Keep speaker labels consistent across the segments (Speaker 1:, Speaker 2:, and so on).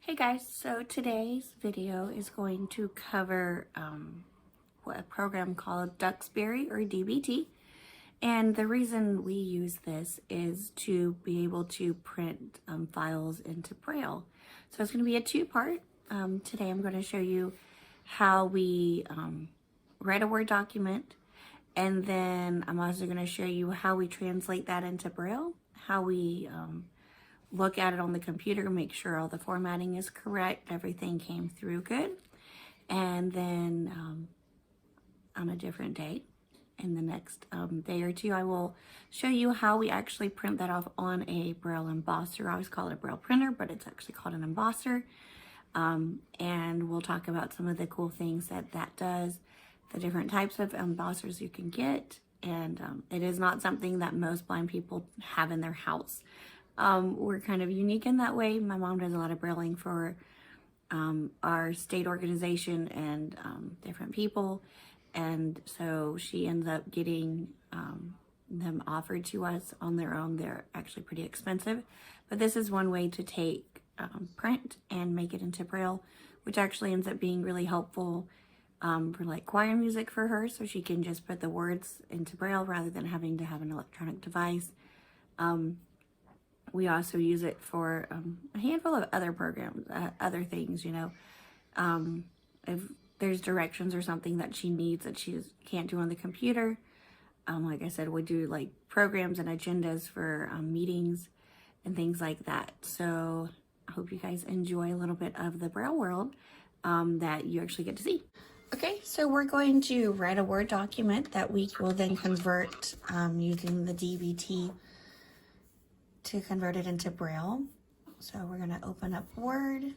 Speaker 1: Hey guys, so today's video is going to cover a program called Duxbury or DBT. And the reason we use this is to be able to print files into braille. So it's going to be a two-part. Today I'm going to show you how we write a Word document, and then I'm also going to show you how we translate that into braille, how we look at it on the computer, make sure all the formatting is correct, everything came through good. And then on a different day, in the next day or two, I will show you how we actually print that off on a braille embosser. I always call it a braille printer, but it's actually called an embosser. And we'll talk about some of the cool things that does, the different types of embossers you can get. And it is not something that most blind people have in their house. We're kind of unique in that way. My mom does a lot of brailling for our state organization and different people. And so she ends up getting them offered to us on their own. They're actually pretty expensive. But this is one way to take print and make it into braille, which actually ends up being really helpful for like choir music for her. So she can just put the words into braille rather than having to have an electronic device. We also use it for a handful of other programs, other things, you know. If there's directions or something that she needs that she can't do on the computer, like I said, we do like programs and agendas for meetings and things like that. So I hope you guys enjoy a little bit of the braille world that you actually get to see. Okay, so we're going to write a Word document that we will then convert using the DBT to convert it into braille. So we're going to open up Word. It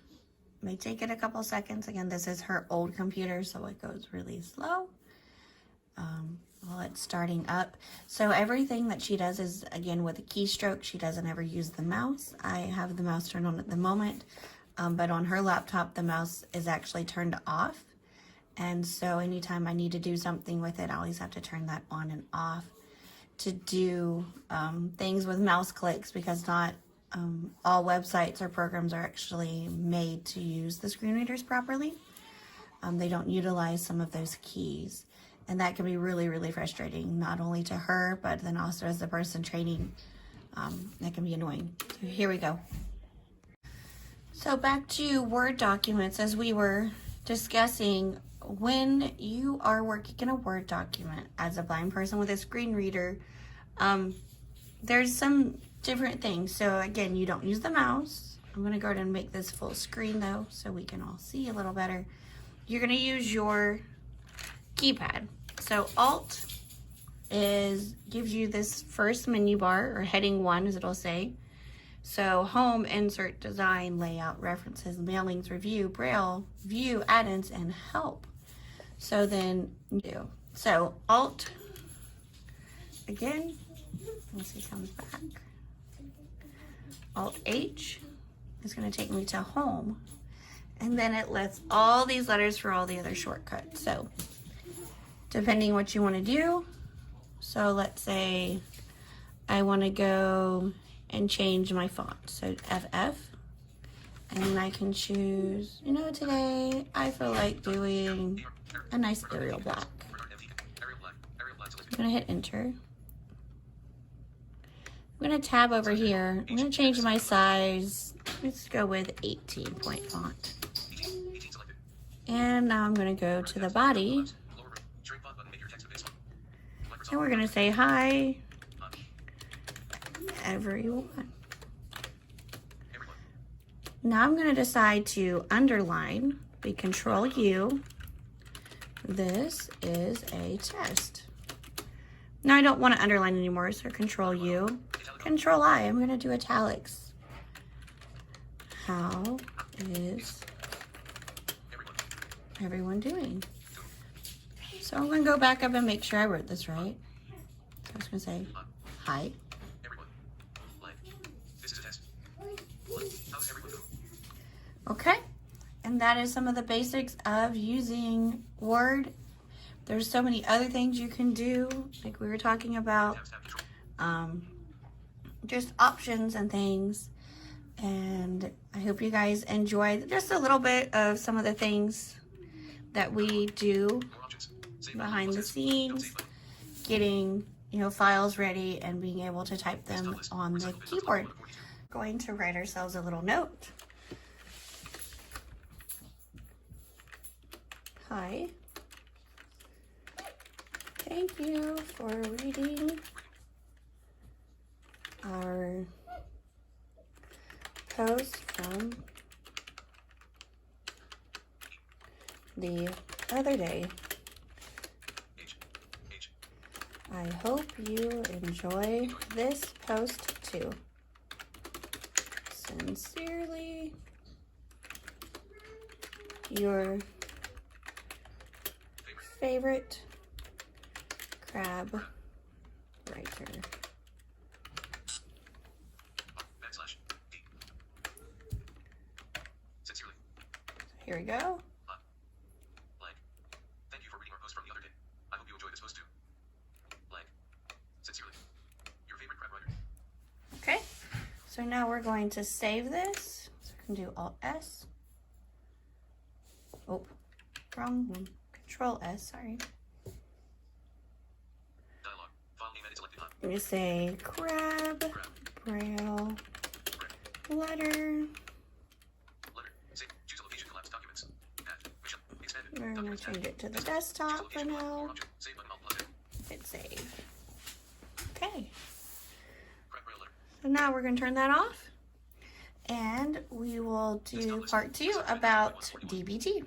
Speaker 1: may take it a couple seconds. Again, this is her old computer, so it goes really slow while it's starting up. So everything that she does is, again, with a keystroke. She doesn't ever use the mouse. I have the mouse turned on at the moment, but on her laptop, the mouse is actually turned off. And so anytime I need to do something with it, I always have to turn that on and off to do things with mouse clicks, because not all websites or programs are actually made to use the screen readers properly. They don't utilize some of those keys, and that can be really, really frustrating, not only to her, but then also as the person training. That can be annoying. So here we go. So back to Word documents, as we were discussing, when you are working in a Word document as a blind person with a screen reader, there's some different things. So again, you don't use the mouse. I'm going to go ahead and make this full screen though, so we can all see a little better. You're going to use your keypad. So Alt gives you this first menu bar, or heading 1 as it'll say. So Home, Insert, Design, Layout, References, Mailings, Review, Braille, View, Add-ins, and Help. So then so Alt, again, once he comes back, Alt H is going to take me to Home, and then it lists all these letters for all the other shortcuts. So depending what you want to do, so let's say I want to go and change my font, so FF, and I can choose, you know, today I feel like doing a nice Arial black. I'm gonna hit enter. I'm gonna tab over here. I'm gonna change my size. Let's go with 18-point font. And now I'm gonna go to the body, and we're gonna say hi everyone. Now I'm going to decide to underline. We Control U. This is a test. Now I don't want to underline anymore, so Control U. Control I. I'm going to do italics. How is everyone doing? So I'm going to go back up and make sure I wrote this right. So I'm just going to say hi. Okay, and that is some of the basics of using Word. There's so many other things you can do, like we were talking about, just options and things. And I hope you guys enjoyed just a little bit of some of the things that we do behind the scenes, getting, you know, files ready and being able to type them on the keyboard. We're going to write ourselves a little note. Hi. Thank you for reading our post from the other day. I hope you enjoy this post too. Sincerely, your favorite crab writer.
Speaker 2: Sincerely.
Speaker 1: Here we go.
Speaker 2: Blank. Thank you for reading our post from the other day. I hope you enjoy this post too. Blank. Sincerely. Your favorite crab writer.
Speaker 1: Okay. So now we're going to save this. So we can do Alt S. Oh, wrong one. Control S, sorry.
Speaker 2: Dialog. File name edit selected.
Speaker 1: I'm going to say crab, braille, letter.
Speaker 2: Save. Choose a location. Collapse documents. Add. Mission. Expanded.
Speaker 1: We're going to change it to the desktop for now.
Speaker 2: Save button. Alt plus A.
Speaker 1: Hit save. Okay.
Speaker 2: Crab braille letter.
Speaker 1: So now we're going to turn that off. And we will do part 2 about DBT.